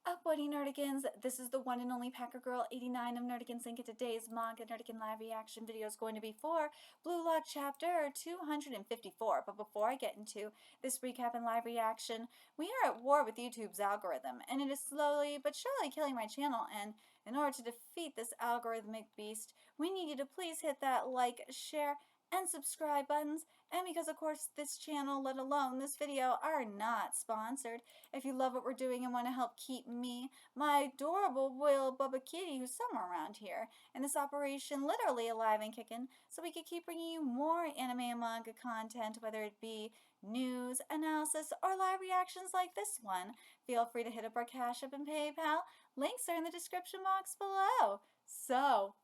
Up, Buddy Nerdigans? This is the one and only Packer Girl 89 of Nerdigans Inc. Today's Manga Nerdigan live reaction video is going to be for Blue Lock Chapter 254. But before I get into this recap and live reaction, we are at war with YouTube's algorithm, and it is slowly but surely killing my channel. And in order to defeat this algorithmic beast, we need you to please hit that like, share, and subscribe buttons. And because of course this channel, let alone this video, are not sponsored, if you love what we're doing and want to help keep me, my adorable Will Bubba Kitty, who's somewhere around here, and this operation literally alive and kicking, so we could keep bringing you more anime and manga content, whether it be news, analysis, or live reactions like this one, feel free to hit up our Cash App and PayPal. Links are in the description box below. So,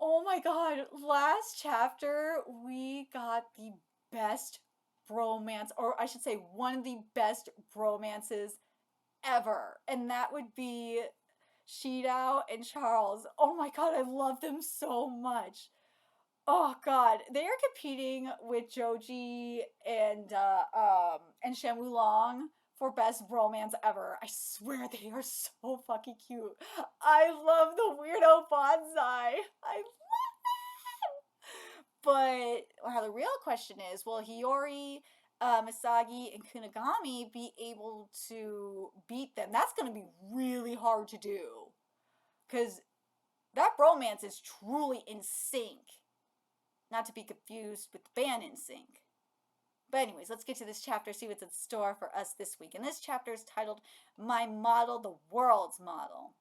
oh my god, last chapter we got the best bromance, or I should say one of the best bromances ever, and that would be SHIDOU and Charles. Oh my god, I love them so much. Oh god, they are competing with Joji and Shenwu Long for best bromance ever. I swear they are so fucking cute. I love the weirdo bonsai. I But well, the real question is, will Hiyori, Misagi, and Kunigami be able to beat them? That's going to be really hard to do. Because that bromance is truly in sync. Not to be confused with the band in sync. But anyways, let's get to this chapter, see what's in store for us this week. And this chapter is titled, My Model, the World's Model.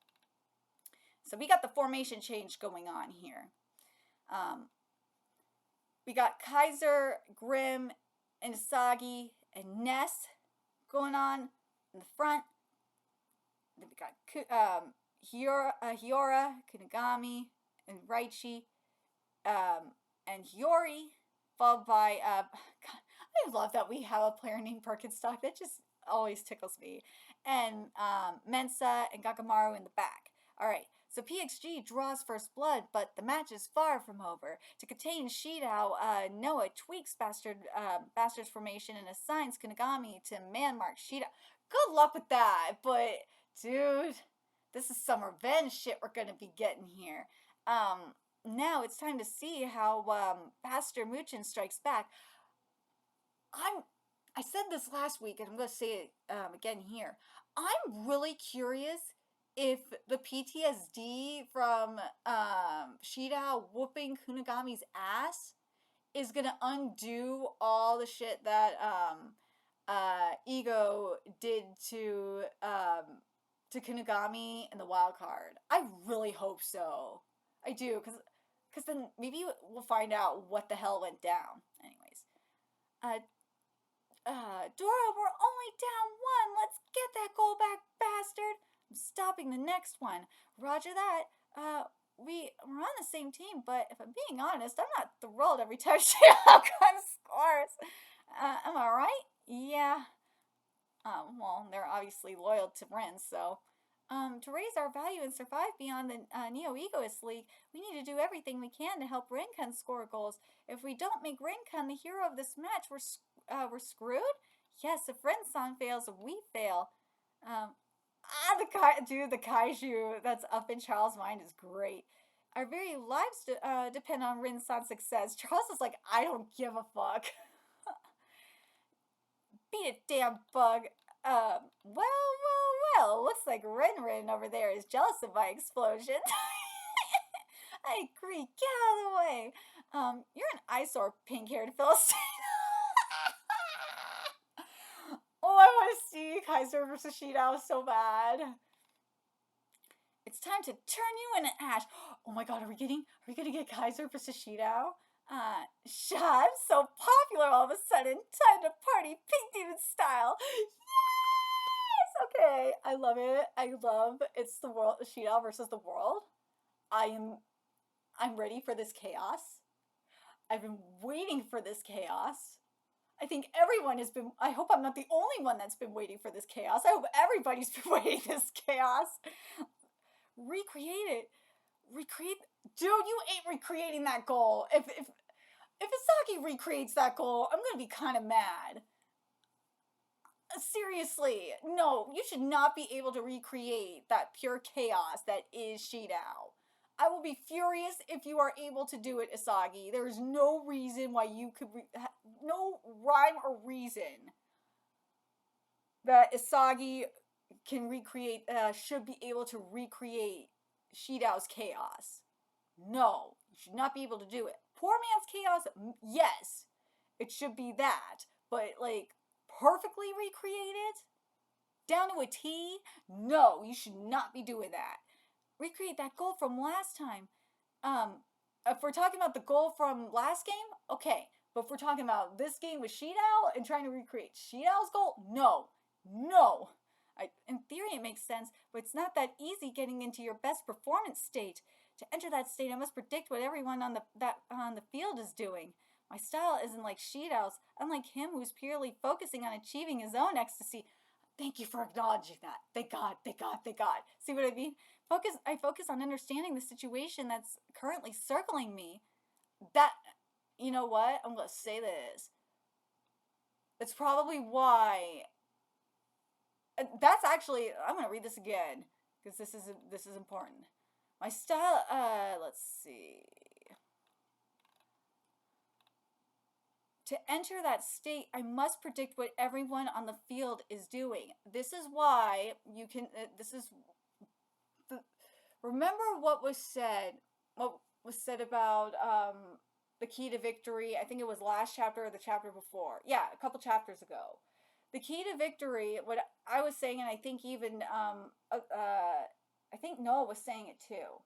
So we got the formation change going on here. We got Kaiser, Grimm, and Isagi, and Ness going on in the front. Then we got Hiyora, Kunigami, and Raichi, and Hiyori, followed by, God, I love that we have a player named Birkenstock. That just always tickles me. And Mensa and Gakamaru in the back. Alright, so PXG draws first blood, but the match is far from over. To contain SHIDOU, Noah tweaks Bastard's formation and assigns Kunigami to man-mark SHIDOU. Good luck with that, but, dude, this is some revenge shit we're gonna be getting here. Now it's time to see how Bastard Muchin strikes back. I said this last week, and I'm gonna say it again here. I'm really curious if the PTSD from SHIDOU whooping Kunigami's ass is gonna undo all the shit that Ego did to Kunigami in the wild card. I really hope so. I do, because then maybe we'll find out what the hell went down. Anyways, Dora, we're only down one. Let's get that goal back, bastard. I'm stopping the next one. Roger that. We're on the same team, but if I'm being honest, I'm not thrilled every time Gun scores. Am I right? Yeah. Well, they're obviously loyal to Rin, so. To raise our value and survive beyond the Neo-Egoist League, we need to do everything we can to help Rincon score goals. If we don't make Rincon the hero of this match, we're screwed? Yes, if Rinsan fails, we fail. The kaiju that's up in Charles' mind is great. Our very lives depend on Rinsan's success. Charles is like, I don't give a fuck. Beat it, damn bug. Well, looks like Rin over there is jealous of my explosion. I agree, get out of the way. You're an eyesore, pink-haired Philistine. Oh, I want to see Kaiser versus SHIDOU so bad. It's time to turn you into ash. Oh my god, are we gonna get Kaiser versus SHIDOU? I'm so popular all of a sudden. Time to party Pink Demon style. Yes! Okay, I love it. It's the world, SHIDOU versus the world. I'm ready for this chaos. I've been waiting for this chaos. I think everyone has been, I hope I'm not the only one that's been waiting for this chaos. I hope everybody's been waiting this chaos. Recreate it. Dude, you ain't recreating that goal. If Isagi recreates that goal, I'm gonna be kind of mad. Seriously, no, you should not be able to recreate that pure chaos that is SHIDOU. I will be furious if you are able to do it, Isagi. There is no reason why you could, no rhyme or reason that Isagi can recreate, should be able to recreate SHIDOU's chaos. No, you should not be able to do it. Poor man's chaos, yes, it should be that, but like perfectly recreated down to a T? No, you should not be doing that. Recreate that goal from last time. If we're talking about the goal from last game, okay. But if we're talking about this game with SHIDOU and trying to recreate SHIDOU's goal, no, no. In theory, it makes sense, but it's not that easy getting into your best performance state. To enter that state, I must predict what everyone on the field is doing. My style isn't like SHIDOU's. Unlike him, who's purely focusing on achieving his own ecstasy. Thank you for acknowledging that. Thank God, thank God, thank God. See what I mean? I focus on understanding the situation that's currently circling me. That, you know what? I'm gonna say this. It's probably why. That's actually. I'm gonna read this again because this is important. My style. Let's see. To enter that state, I must predict what everyone on the field is doing. This is why you can. Remember what was said. What was said about the key to victory? I think it was last chapter or the chapter before. Yeah, a couple chapters ago. The key to victory. What I was saying, and I think even I think Noah was saying it too,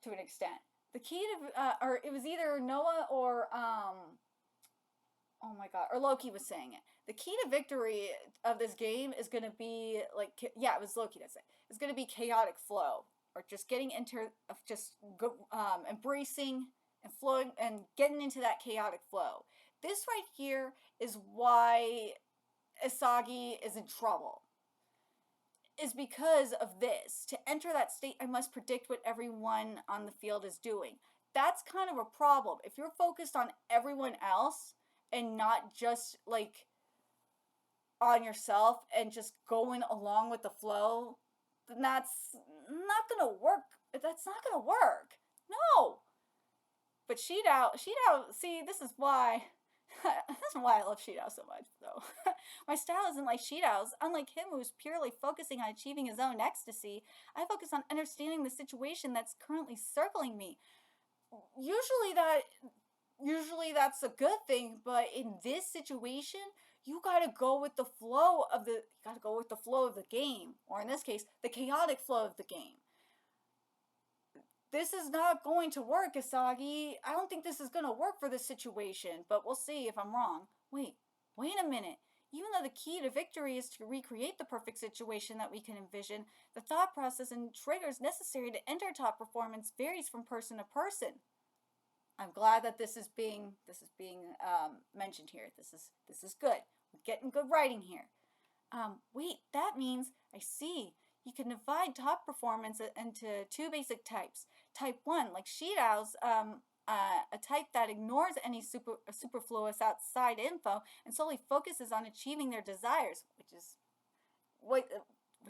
to an extent. The key to, or it was either Noah or oh my god, or Loki was saying it. The key to victory of this game is going to be like, yeah, it was Loki that said it. It's going to be chaotic flow, or just getting into, just embracing and flowing and getting into that chaotic flow. This right here is why Isagi is in trouble. Is because of this. To enter that state, I must predict what everyone on the field is doing. That's kind of a problem. If you're focused on everyone else and not just like on yourself and just going along with the flow, then that's not gonna work. That's not gonna work. No. But SHIDOU, see, this is why I love SHIDOU so much, though. My style isn't like SHIDOU's. Unlike him, who's purely focusing on achieving his own ecstasy, I focus on understanding the situation that's currently circling me. Usually that's a good thing, but in this situation, you gotta go with the flow of the game, or in this case, the chaotic flow of the game. This is not going to work, Isagi. I don't think this is going to work for this situation, but we'll see if I'm wrong. Wait a minute. Even though the key to victory is to recreate the perfect situation that we can envision, the thought process and triggers necessary to enter top performance varies from person to person. I'm glad that this is being mentioned here. This is good. We're getting good writing here. Wait, that means I see. You can divide top performance into two basic types. Type 1, like SHIDOU's, a type that ignores any superfluous outside info and solely focuses on achieving their desires, which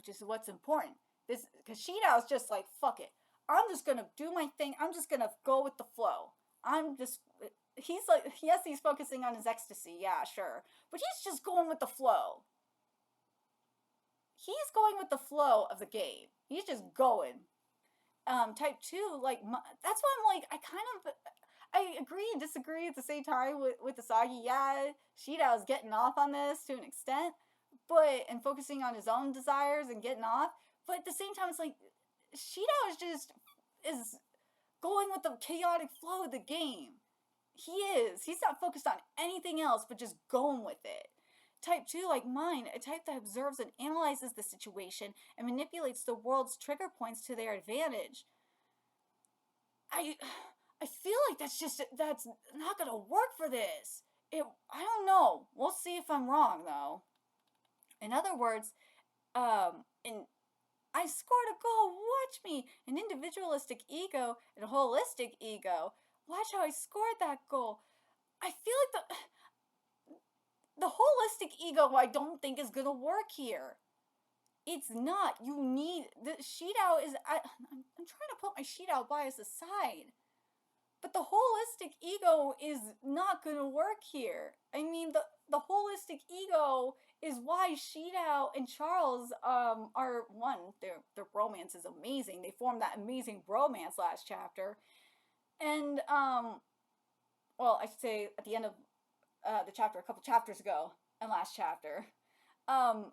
is what's important. This, because SHIDOU's just like, fuck it. I'm just gonna do my thing. I'm just gonna go with the flow. He's like, yes, he's focusing on his ecstasy, yeah, sure, but he's just going with the flow. He's going with the flow of the game. He's just going. Type 2, like, that's why I'm like, I agree and disagree at the same time with Isagi. Yeah, SHIDOU's getting off on this to an extent, and focusing on his own desires and getting off, but at the same time, it's like, SHIDOU is going with the chaotic flow of the game. He is. He's not focused on anything else, but just going with it. Type 2, like mine, a type that observes and analyzes the situation and manipulates the world's trigger points to their advantage. I feel like that's not gonna work for this. I don't know. We'll see if I'm wrong, though. In other words, I scored a goal. Watch me. An individualistic ego and a holistic ego. Watch how I scored that goal. I feel like the holistic ego I don't think is gonna work here. It's not. You need the SHIDOU is. I'm trying to put my SHIDOU bias aside, but the holistic ego is not gonna work here. I mean, the holistic ego is why SHIDOU and Charles are one. Their romance is amazing. They formed that amazing bromance last chapter, and well, I should say at the end of the chapter, a couple chapters ago, and last chapter. Um,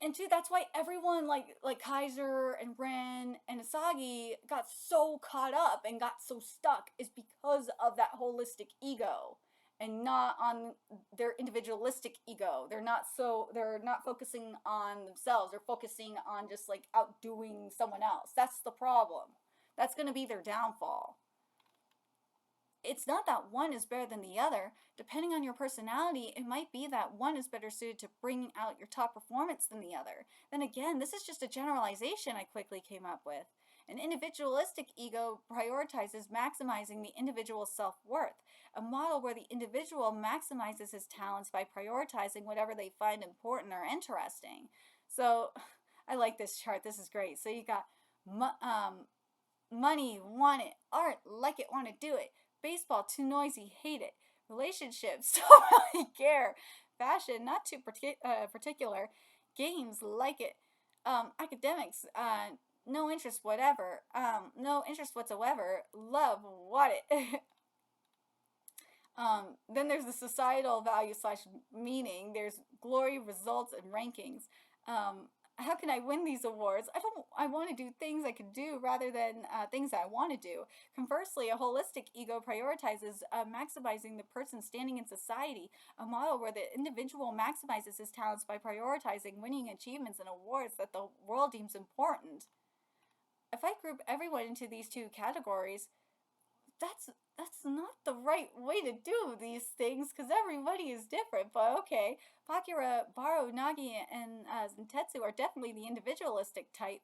and two, that's why everyone like Kaiser and Ren and Asagi got so caught up and got so stuck is because of that holistic ego and not on their individualistic ego. They're not focusing on themselves. They're focusing on just like outdoing someone else. That's the problem. That's going to be their downfall. It's not that one is better than the other. Depending on your personality, it might be that one is better suited to bringing out your top performance than the other. Then again, this is just a generalization I quickly came up with. An individualistic ego prioritizes maximizing the individual's self-worth, a model where the individual maximizes his talents by prioritizing whatever they find important or interesting. So, I like this chart. This is great. So you got money, want it. Art, like it, want to do it. Baseball, too noisy, hate it. Relationships, don't really care. Fashion, not too particular. Games, like it. Academics, no interest whatever. No interest whatsoever. Love, want it. Then there's the societal value slash meaning. There's glory, results, and rankings. How can I win these awards? I want to do things I can do rather than things I want to do. Conversely, a holistic ego prioritizes maximizing the person's standing in society, a model where the individual maximizes his talents by prioritizing winning achievements and awards that the world deems important. If I group everyone into these two categories, that's not the right way to do these things because everybody is different, but okay. Bakura, Baro, Nagi, and Zentetsu are definitely the individualistic type,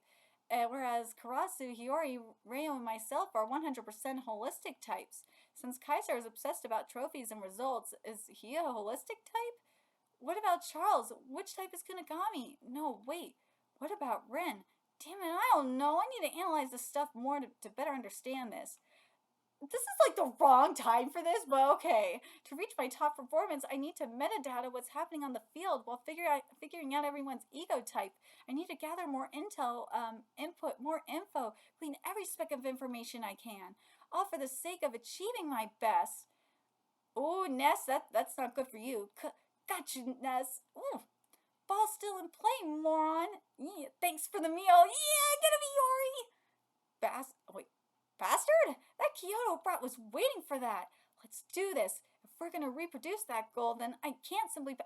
whereas Karasu, Hiyori, Reo, and myself are 100% holistic types. Since Kaiser is obsessed about trophies and results, is he a holistic type? What about Charles? Which type is Kunigami? No, wait. What about Ren? Damn it, I don't know. I need to analyze this stuff more to better understand this. This is like the wrong time for this, but okay. To reach my top performance, I need to metadata what's happening on the field while figuring out everyone's ego type. I need to gather more intel, input, more info, clean every speck of information I can, all for the sake of achieving my best. Ooh, Ness, that's not good for you. Gotcha, Ness. Ooh, ball's still in play, moron. Yeah, thanks for the meal. Yeah, get him, Yori. Wait. Bastard! That Kyoto brat was waiting for that. Let's do this. If we're gonna reproduce that goal, then I can't simply.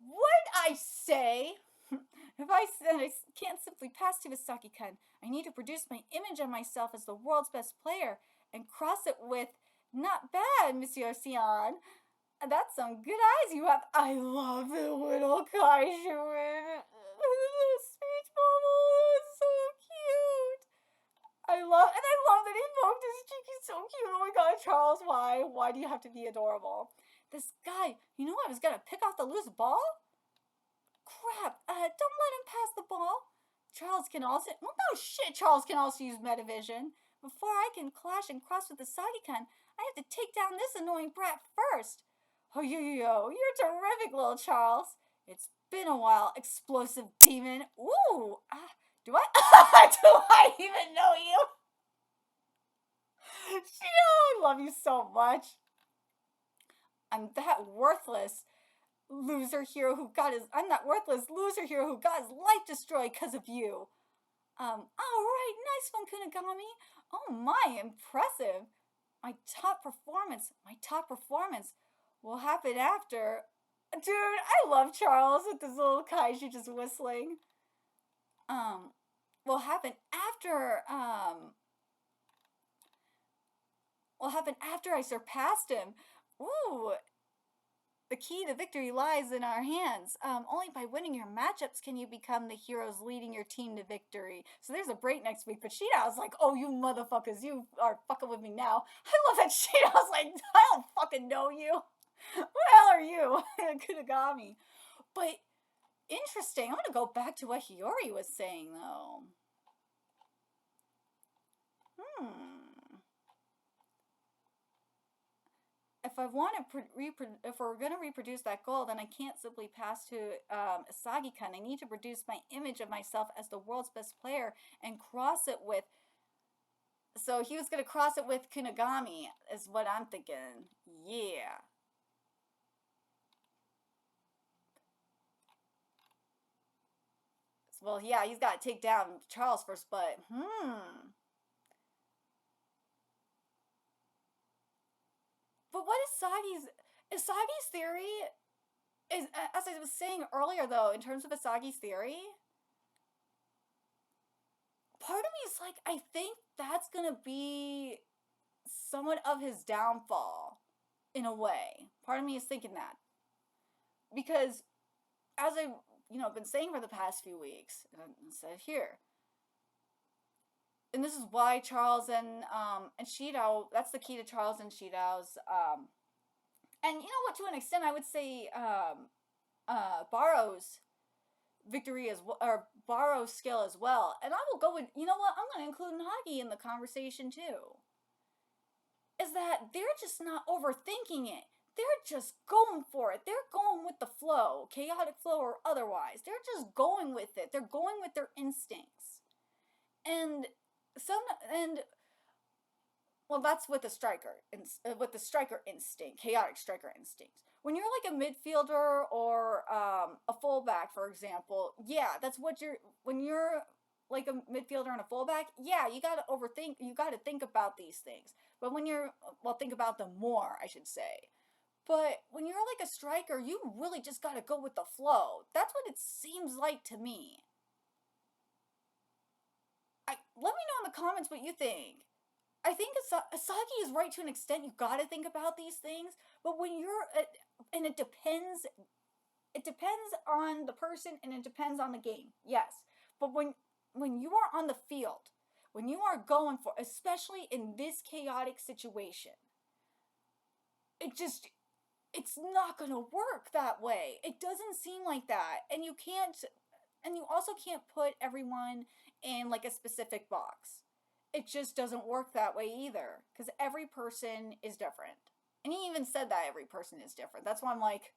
What'd I say? If I said I can't simply pass to Misaki-kun, I need to produce my image of myself as the world's best player and cross it with "Not bad, Monsieur Sion." That's some good eyes you have. I love the little Kaiju. Speech bubble is so cute. I love that he invoked his cheek. He's so cute. Oh my god, Charles, why? Why do you have to be adorable? This guy, you know I was gonna pick off the loose ball? Crap, don't let him pass the ball. Charles can also, well no shit, Charles can also use Metavision. Before I can clash and cross with the Sagi-kun, I have to take down this annoying brat first. Oh, you're terrific, little Charles. It's been a while, explosive demon. Ooh, do I? Do I even know you? I love you so much. I'm that worthless loser hero who got his life destroyed because of you. Alright, nice one, Kunigami. Oh my, impressive. My top performance will happen after. Dude, I love Charles with this little kaiju just whistling. Will happen after I surpassed him. Ooh, the key to victory lies in our hands. Only by winning your matchups can you become the heroes leading your team to victory. So there's a break next week. But SHIDOU's like, oh, you motherfuckers, you are fucking with me now. I love that SHIDOU's like, I don't fucking know you. What the hell are you? Kunigami. But interesting. I'm gonna go back to what Hiyori was saying though. If I want to if we're gonna reproduce that goal, then I can't simply pass to Asagi-kun. I need to produce my image of myself as the world's best player and cross it with. So he was gonna cross it with Kunigami, is what I'm thinking. Yeah. Well, yeah, he's got to take down Charles first, but But what is Asagi's theory? Is, as I was saying earlier, though, in terms of Asagi's theory, part of me is like, I think that's gonna be somewhat of his downfall, in a way. Part of me is thinking that because, as I've been saying for the past few weeks, and I said here, and this is why Charles and SHIDOU. That's the key to Charles and SHIDOU's. And you know what? To an extent, I would say Barrow's victory as well, or Barrow's skill as well. And I will go with, you know what? I'm going to include Nagi in the conversation too. Is that they're just not overthinking it. They're just going for it. They're going with the flow, chaotic flow or otherwise. They're just going with it. They're going with their instincts. And well, that's with the striker instinct, chaotic striker instincts. When you're like a midfielder or a fullback, for example, yeah, that's what when you're like a midfielder and a fullback, yeah, you got to overthink, you got to think about these things. But when think about them more, I should say. But when you're like a striker, you really just got to go with the flow. That's what it seems like to me. Let me know in the comments what you think. I think Asagi is right to an extent. You got to think about these things, but when you're, and it depends on the person and it depends on the game. Yes, but when you are on the field, when you are going for, especially in this chaotic situation, it's not gonna work that way. It doesn't seem like that, and you also can't put everyone in like a specific box. It just doesn't work that way either, because every person is different. And he even said that every person is different. That's why I'm like,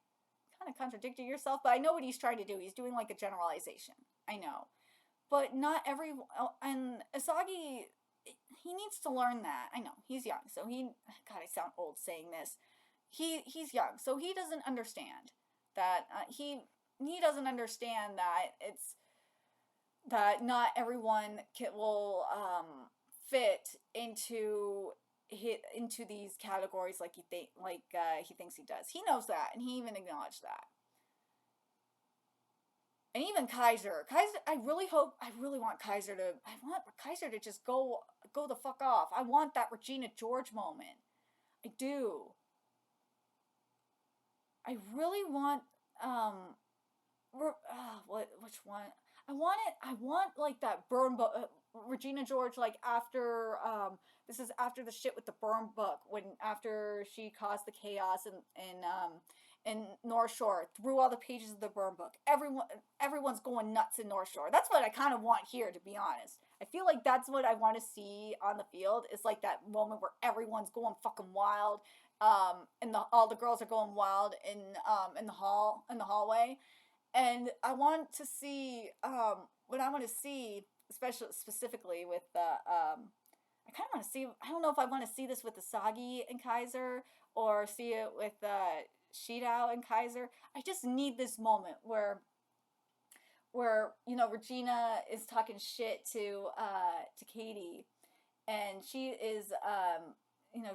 kind of contradicting yourself, but I know what he's trying to do. He's doing like a generalization. I know. But not every, and Asagi, he needs to learn that. I know, he's young, so God, I sound old saying this. He's young, so he doesn't understand that, he doesn't understand that not everyone will fit into these categories like he thinks he does. He knows that, and he even acknowledged that. And even Kaiser, I really want Kaiser to just go the fuck off. I want that Regina George moment. I do. I really want which one? I want like that burn book, Regina George, like after this is after the shit with the burn book, when after she caused the chaos in North Shore, through all the pages of the burn book, everyone's going nuts in North Shore. That's what I kind of want here, to be honest. I feel like that's what I want to see on the field. Is like that moment where everyone's going fucking wild, and all the girls are going wild in the hallway. And I want to see what I want to see, specifically with I kind of want to see. I don't know if I want to see this with Asagi and Kaiser or see it with SHIDOU and Kaiser. I just need this moment where Regina is talking shit to Katie, and she is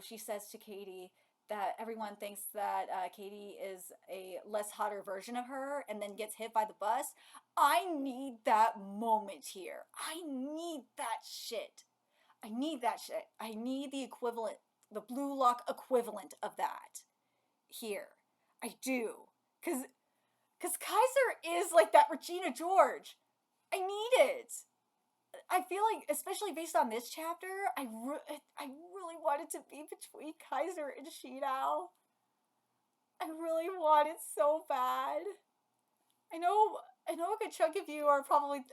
she says to Katie that everyone thinks that Katie is a less hotter version of her, and then gets hit by the bus. I need that moment here. I need that shit. I need the equivalent, the Blue Lock equivalent of that here. I do. Because Kaiser is like that Regina George. I need it. I feel like, especially based on this chapter, I really wanted to be between Kaiser and SHIDOU. I really want it so bad. I know a good chunk of you are probably.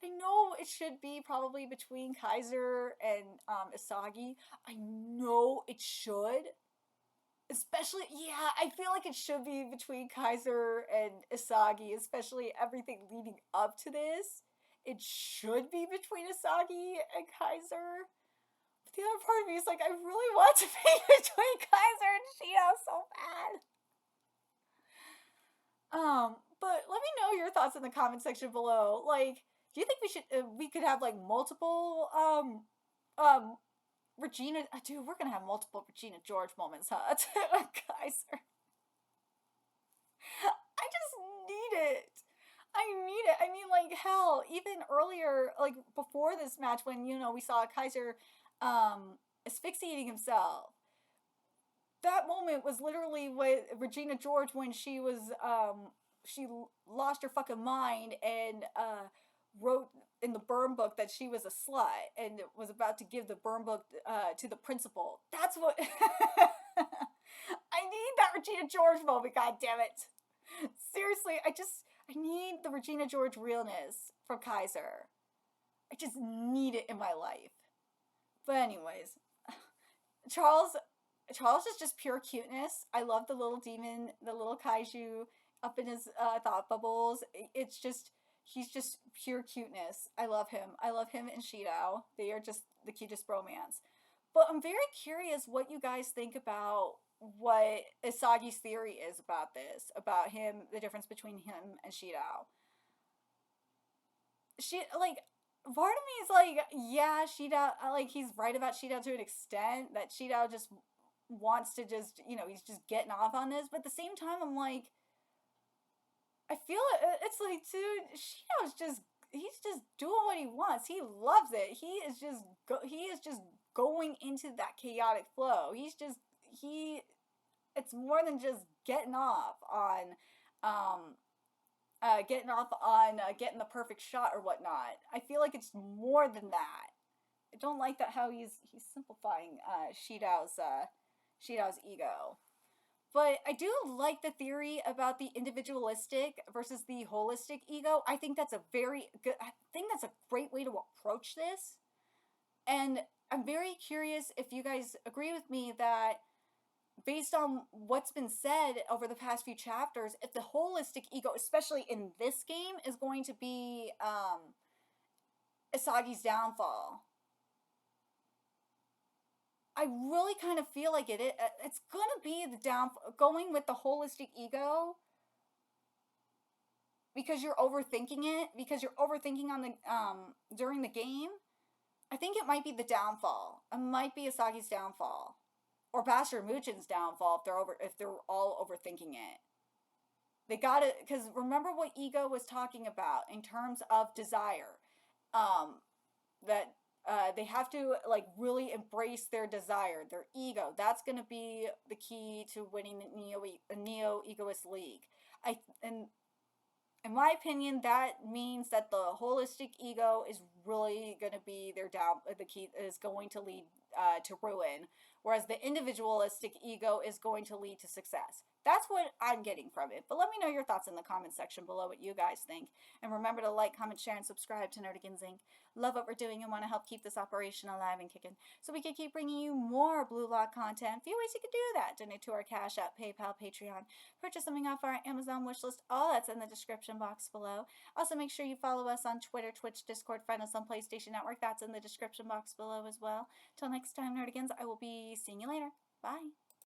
I know it should be probably between Kaiser and Isagi. I know it should. Especially, yeah, I feel like it should be between Kaiser and Isagi, especially everything leading up to this. It should be between Isagi and Kaiser. But the other part of me is like, I really want to be between Kaiser and Shido so bad. But let me know your thoughts in the comment section below. Like, do you think we could have like multiple Regina? Dude, we're gonna have multiple Regina George moments, huh? Kaiser. I just need it. I need it. I mean, like, hell, even earlier, like, before this match, when, we saw Kaiser asphyxiating himself, that moment was literally with Regina George when she was, she lost her fucking mind and, wrote in the burn book that she was a slut and was about to give the burn book, to the principal. That's what. I need that Regina George moment, god damn it. Seriously, I need the Regina George realness from Kaiser. I just need it in my life. But anyways, Charles is just pure cuteness. I love the little demon, the little kaiju up in his thought bubbles. He's just pure cuteness. I love him. I love him and SHIDOU. They are just the cutest bromance. But I'm very curious what you guys think about what Isagi's theory is about this, about him, the difference between him and SHIDOU. Part of me is like, yeah, SHIDOU, like, he's right about SHIDOU to an extent, that SHIDOU just wants to just, he's just getting off on this, but at the same time, I'm like, I feel it's like, dude, SHIDOU's just, he's just doing what he wants. He loves it. He is just going into that chaotic flow. It's more than just getting off on getting the perfect shot or whatnot. I feel like it's more than that. I don't like that how he's simplifying SHIDOU's ego. But I do like the theory about the individualistic versus the holistic ego. I think that's a great way to approach this. And I'm very curious if you guys agree with me that based on what's been said over the past few chapters, if the holistic ego, especially in this game, is going to be Isagi's downfall. I really kind of feel like it's going to be going with the holistic ego because you're overthinking it, because you're overthinking on the during the game. I think it might be the downfall. It might be Isagi's downfall. Or Bastard Muchin's downfall if they're all overthinking it. They got it, because remember what ego was talking about in terms of desire. That they have to like really embrace their desire, their ego. That's going to be the key to winning the Neo Egoist League. In my opinion, that means that the holistic ego is really going to be the key is going to lead to ruin, whereas the individualistic ego is going to lead to success. That's what I'm getting from it. But let me know your thoughts in the comment section below what you guys think. And remember to like, comment, share, and subscribe to Nerdigans Inc. Love what we're doing and want to help keep this operation alive and kicking so we can keep bringing you more Blue Lock content. A few ways you can do that. Donate to our Cash App, PayPal, Patreon. Purchase something off our Amazon wishlist. All that's in the description box below. Also, make sure you follow us on Twitter, Twitch, Discord, friend us on PlayStation Network. That's in the description box below as well. Till next time, Nerdigans, I will be seeing you later. Bye.